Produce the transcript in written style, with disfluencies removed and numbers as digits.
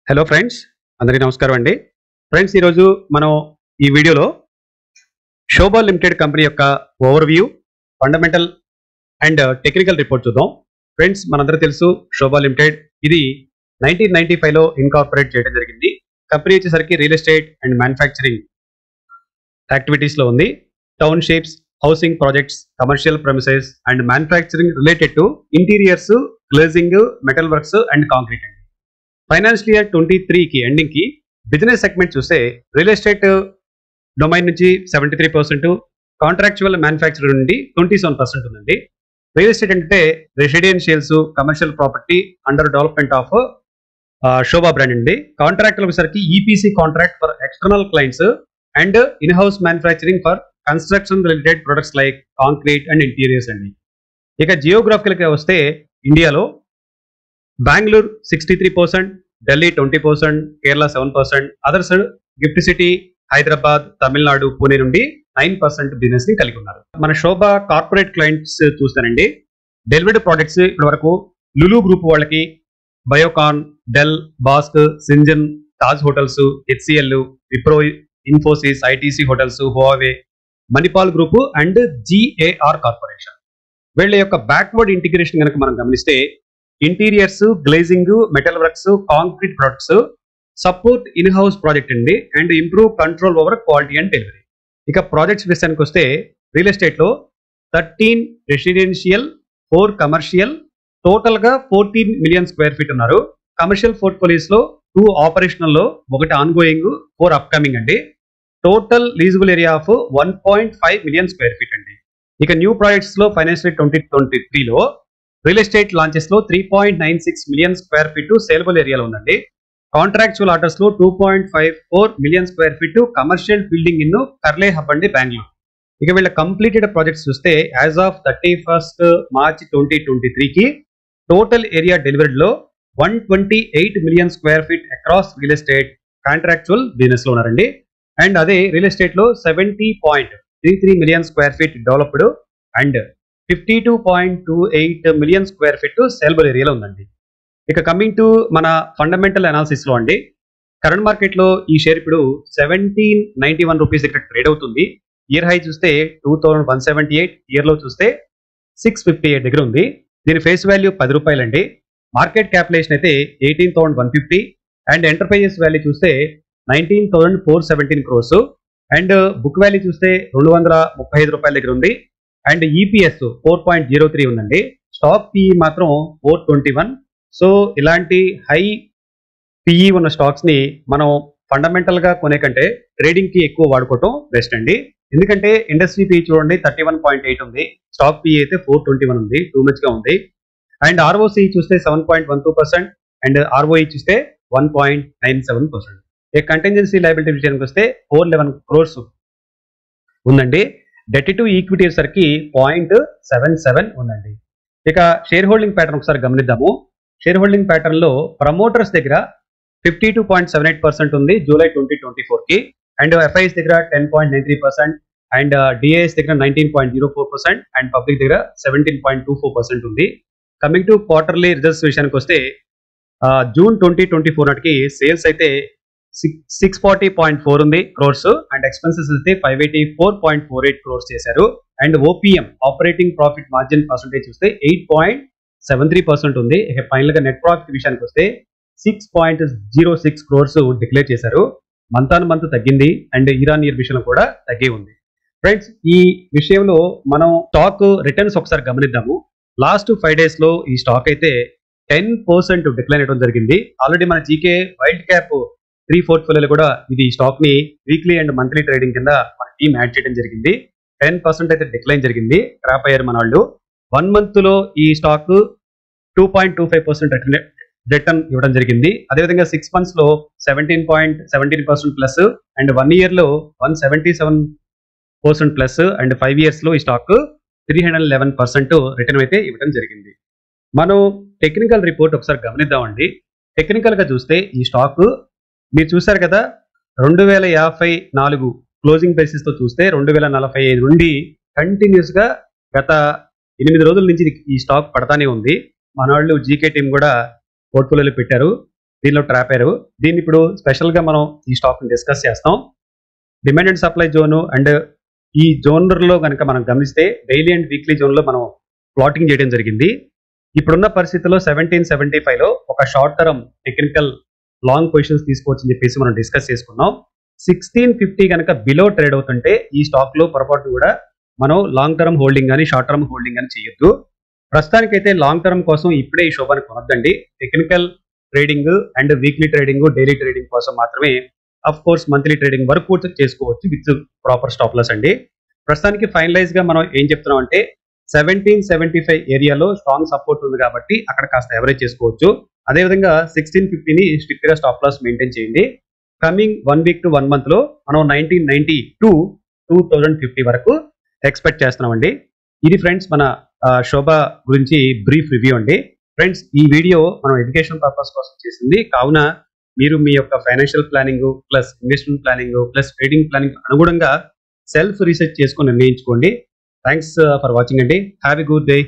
Hello friends, అందరికీ నమస్కారం అండి. ఫ్రెండ్స్, ఈరోజు మనం ఈ వీడియోలో శోభా లిమిటెడ్ కంపెనీ యొక్క overview, fundamental and technical report చూద్దాం. ఫ్రెండ్స్, మనందరూ తెలుసు శోభా లిమిటెడ్ ఇది 1995లో ఇన్కార్పొరేట్ చేయడం జరిగింది. కంపెనీ వచ్చేసరికి రియల్ ఎస్టేట్ అండ్ మ్యానుఫ్యాక్చరింగ్ యాక్టివిటీస్లో ఉంది. Townships, housing projects, commercial premises and manufacturing related to interiors, glazing, metal works and concrete. Financial year 23కి ఎండింగ్కి బిజినెస్ సెగ్మెంట్ చూస్తే రియల్ ఎస్టేట్ డొమైన్ నుంచి 73%, కాంట్రాక్చువల్ మ్యానుఫ్యాక్చరింగ్ నుండి 27% ఉందండి. రియల్ ఎస్టేట్ అంటే residentials, commercial property under development of Sobha brand అండి. కాంట్రాక్టులు వచ్చేసరికి EPC contract for external clients and in house manufacturing for construction related products like concrete and interiors అండి. ఇక జియోగ్రాఫికల్గా వస్తే ఇండియాలో Bengaluru 63%, Delhi 20%, Kerala 7%, others gift city, Hyderabad, Tamil Nadu, Pune నుండి 9% బిజినెస్ ని కలిగి ఉన్నారు. మన శోభా కార్పొరేట్ క్లయింట్స్ చూస్తానండి. డెలివర్డ్ ప్రోడక్ట్స్ ఇప్పటి వరకు లులు గ్రూప్ వాళ్ళకి Biocon, Dell, Bosch, Syngene, Taj hotels, HCL, Wipro, Infosys, ITC hotels, Huawei, Manipal group and GAR corporation. వీళ్ళ యొక్క బ్యాక్వర్డ్ ఇంటిగ్రేషన్ కనుక మనం గమనిస్తే interiors, glazing, metal works, concrete products, support in house project అండి and improve control over quality and delivery. ఇక ప్రాజెక్ట్స్ విషయానికి వస్తే రియల్ ఎస్టేట్ లో 13 రెసిడెన్షియల్, 4 కమర్షియల్, టోటల్ గా 14 మిలియన్ స్క్వేర్ ఫీట్ ఉన్నారు. కమర్షియల్ పోర్ట్ఫోలియోస్ లో 2 ఆపరేషనల్ లో, 1 ఆన్ గోయింగ్, 4 అప్కమింగ్ అండి. Total leasable area of 1.5 million square feet అండి. ఇక న్యూ ప్రాజెక్ట్స్ లో ఫైనాన్షియల్ 2023లో రియల్ ఎస్టేట్ లాంచెస్ లో 3.96 మిలియన్ స్క్వేర్ ఫీట్ సేలబుల్ ఏరియాలో ఉందండి. కాంట్రాక్చువల్ ఆర్డర్స్ లో 2.54 million square feet commercial building in Karle hub అండి, బెంగళూరు. ఇక వీళ్ళ కంప్లీటెడ్ ప్రాజెక్ట్స్ చూస్తే యాజ్ ఆఫ్ 31st March 2023కి టోటల్ ఏరియా డెలివరీడ్ లో 128 million square feet across real estate contractual business లో ఉన్నారండి. అండ్ అదే రియల్ ఎస్టేట్ లో 70.33 million square feet developed and 52.28 million square feet saleable ఏరియాలో ఉందండి. ఇక కమింగ్ టు మన ఫండమెంటల్ అనాలిసిస్ లో అండి, కరెంట్ మార్కెట్ లో ఈ షేర్ ఇప్పుడు 1791 రూపీస్ ఇక్కడ ట్రేడ్ అవుతుంది. ఇయర్ హై చూస్తే 2178, ఇయర్ లో చూస్తే 658 దగ్గర ఉంది. దీని ఫేస్ వాల్యూ 10 రూపాయలండి. మార్కెట్ క్యాపిటలైజేషన్ అయితే 18,150 అండ్ ఎంటర్ప్రైజెస్ వాల్యూ చూస్తే 19,417 crores అండ్ బుక్ వాల్యూ చూస్తే 235 రూపాయల దగ్గర ఉంది. అండ్ ఈపీఎస్ 4.03 ఉందండి. స్టాక్ పిఈ మాత్రం 421. సో ఇలాంటి హై పిఈ ఉన్న స్టాక్స్ ని మనం ఫండమెంటల్ గా కొనే కంటే ట్రేడింగ్ కి ఎక్కువ వాడుకోవటం బెస్ట్ అండి. ఎందుకంటే ఇండస్ట్రీ పిఈ చూడండి 31.8 ఉంది, స్టాక్ పిఈ అయితే 421 ఉంది, టూ మచ్ గా ఉంది. అండ్ ఆర్ఓసి చూస్తే 7.12% అండ్ ఆర్ఓఈ చూస్తే 1.97%. ఈ కంటింజెన్సీ లయబిలిటీ విషయానికి వస్తే 411 crores ఉందండి. డెట్ టు ఈక్విటీ వచ్చేసరికి 0.77 ఉందండి. ఇక షేర్ హోల్డింగ్ ప్యాటర్న్ ఒకసారి గమనిద్దాము. షేర్ హోల్డింగ్ ప్యాటర్న్ లో ప్రమోటర్స్ దగ్గర 52.78% ఉంది జూలై 2024కి. అండ్ ఎఫ్ఐఎస్ దగ్గర 10.93% అండ్ డిఐఎస్ దగ్గర 19.04% అండ్ పబ్లిక్ దగ్గర 17.24% ఉంది. కమింగ్ టు క్వార్టర్లీ రిజల్ట్స్ విషయానికి వస్తే జూన్ 2024 నాటికి సేల్స్ అయితే 640.4 ఉంది క్రోర్స్ అండ్ ఎక్స్పెన్సెస్ అయితే 584.48 crores చేశారు. And OPM operating profit margin percentage చూస్తే 8.73% ఉంది. ఇక ఫైనల్ గా నెట్ ప్రాఫిట్ విషయానికి వస్తే 6.06 crores డిక్లేర్ చేశారు. మంత్ ఆన్ మంత్ తగ్గింది అండ్ ఇయర్ ఇయర్ విషయంలో కూడా తగ్గి ఉంది. ఫ్రెండ్స్, ఈ విషయంలో మనం స్టాక్ రిటర్న్స్ ఒకసారి గమనిద్దాము. లాస్ట్ 5 days లో ఈ స్టాక్ అయితే 10% డిక్లైన్ అవ్వడం జరిగింది. ఆల్రెడీ మన జీకే వైల్డ్ క్యాప్ 3 పోర్ట్ఫోలియోలో కూడా ఇది స్టాక్ ని వీక్లీ అండ్ మంత్లీ ట్రేడింగ్ కింద మన టీమ్ యాడ్ చేయడం జరిగింది. 10% అయితే డిక్లైన్ జరిగింది, క్రాప్ అయ్యారు మన వాళ్ళు. 1 month లో ఈ స్టాక్ 2.25% రిటర్న్ ఇవ్వడం జరిగింది. అదేవిధంగా 6 months లో 17.17% ప్లస్ అండ్ 1 year లో 177% ప్లస్ అండ్ 5 years లో ఈ స్టాక్ 311% రిటర్న్ అయితే ఇవ్వడం జరిగింది. మనం టెక్నికల్ రిపోర్ట్ ఒకసారి గమనిద్దామండి. టెక్నికల్ గా చూస్తే ఈ స్టాక్ మీరు చూసారు కదా, 2054 క్లోజింగ్ బేసిస్ తో చూస్తే 2045 నుండి కంటిన్యూస్ గా గత 8 రోజుల నుంచి ఈ స్టాక్ పడతానే ఉంది. మన వాళ్ళు జీకే టీం కూడా పోర్ట్ఫోలియోలో పెట్టారు. దీనిలో ట్రాప్ అయ్యారు. దీన్ని ఇప్పుడు స్పెషల్ గా మనం ఈ స్టాక్ ని డిస్కస్ చేస్తాం. Demand and supply zone and ఈ జోనర్లో కనుక మనం గమనిస్తే డైలీ అండ్ వీక్లీ జోన్ లో మనం ప్లాటింగ్ చేయడం జరిగింది. ఇప్పుడున్న పరిస్థితుల్లో 1775 లో ఒక short term technical long positions తీసుకోవచ్చని చెప్పేసి మనం డిస్కస్ చేసుకున్నాం. 1650 కనుక బిలో ట్రేడ్ అవుతుంటే ఈ స్టాక్ లో పొరపాటు కూడా మనం లాంగ్ టర్మ్ హోల్డింగ్ కానీ షార్ట్ టర్మ్ హోల్డింగ్ అని చేయొద్దు. ప్రస్తుతానికైతే లాంగ్ టర్మ్ కోసం ఇప్పుడే ఈ శోభాన్ని కొనొద్దండి. Technical trading and weekly trading daily trading కోసం మాత్రమే, అఫ్ కోర్స్ మంత్లీ ట్రేడింగ్ వరకు కూడా చేసుకోవచ్చు విత్ ప్రాపర్ స్టాప్ లాస్ అండి. ప్రస్తుతానికి ఫైనలైజ్ గా మనం ఏం చెప్తున్నాం అంటే 1775 ఏరియాలో స్ట్రాంగ్ సపోర్ట్ ఉంది కాబట్టి అక్కడ కాస్త ఎవరేజ్ చేసుకోవచ్చు. అదేవిధంగా 1650ని స్ట్రిక్ట్ గా స్టాప్ లాస్ మెయింటైన్ చేయండి. కమింగ్ 1 వీక్ టు 1 మంత్ లో మనం 1990 టు 2050 వరకు ఎక్స్పెక్ట్ చేస్తున్నామండి. ఇది ఫ్రెండ్స్ మన శోభ గురించి బ్రీఫ్ రివ్యూ అండి. ఫ్రెండ్స్ ఈ వీడియో మనం ఎడ్యుకేషన్ పర్పస్ కోసం చేసింది కావున మీరు మీ యొక్క financial planning plus investment planning plus trading planning అనుగుణంగా సెల్ఫ్ రీసెర్చ్ చేసుకొని నిర్ణయించుకోండి. థ్యాంక్స్ ఫర్ వాచింగ్ అండి. Have a good day.